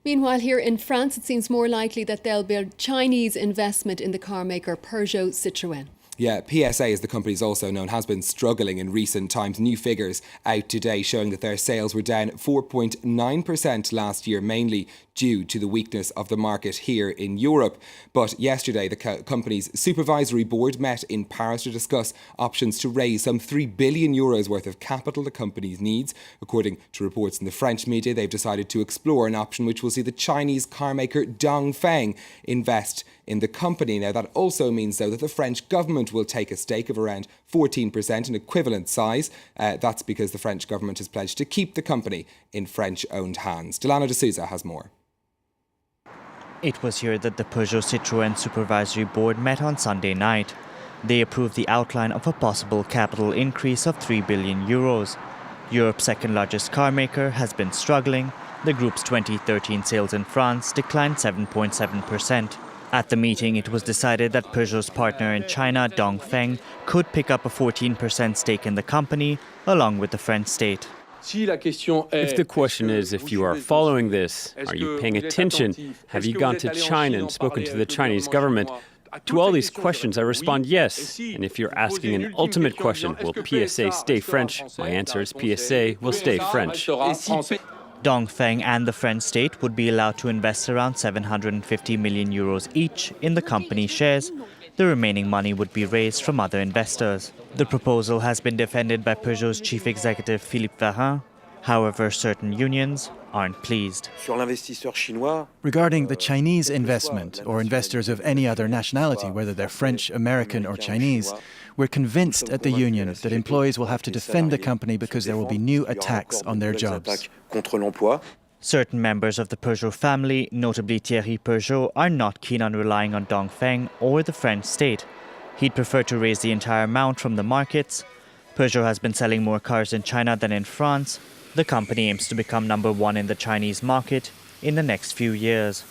Meanwhile, here in France, it seems more likely that there'll be a Chinese investment in the car maker Peugeot Citroën. Yeah, PSA, as the company is also known, has been struggling in recent times. New figures out today showing that their sales were down 4.9% last year, mainly due to the weakness of the market here in Europe. But yesterday, the company's supervisory board met in Paris to discuss options to raise some €3 billion worth of capital the company needs. According to reports in the French media, they've decided to explore an option which will see the Chinese car maker Dongfeng invest in the company. Now, that also means, though, that the French government will take a stake of around 14%, an equivalent size. That's because the French government has pledged to keep the company in French-owned hands. Delano de Souza has more. It was here that the Peugeot Citroën Supervisory Board met on Sunday night. They approved the outline of a possible capital increase of €3 billion. Europe's second largest car maker has been struggling. The group's 2013 sales in France declined 7.7%. At the meeting, it was decided that Peugeot's partner in China, Dongfeng, could pick up a 14% stake in the company, along with the French state. If the question is if you are following this, are you paying attention, have you gone to China and spoken to the Chinese government? To all these questions, I respond yes. And if you're asking an ultimate question, will PSA stay French? My answer is PSA will stay French. Dongfeng and the French state would be allowed to invest around €750 million each in the company's shares. The remaining money would be raised from other investors. The proposal has been defended by Peugeot's chief executive Philippe Varin. However, certain unions aren't pleased. Regarding the Chinese investment, or investors of any other nationality, whether they're French, American or Chinese, we're convinced at the union that employees will have to defend the company because there will be new attacks on their jobs. Certain members of the Peugeot family, notably Thierry Peugeot, are not keen on relying on Dongfeng or the French state. He'd prefer to raise the entire amount from the markets. Peugeot has been selling more cars in China than in France. The company aims to become #1 in the Chinese market in the next few years.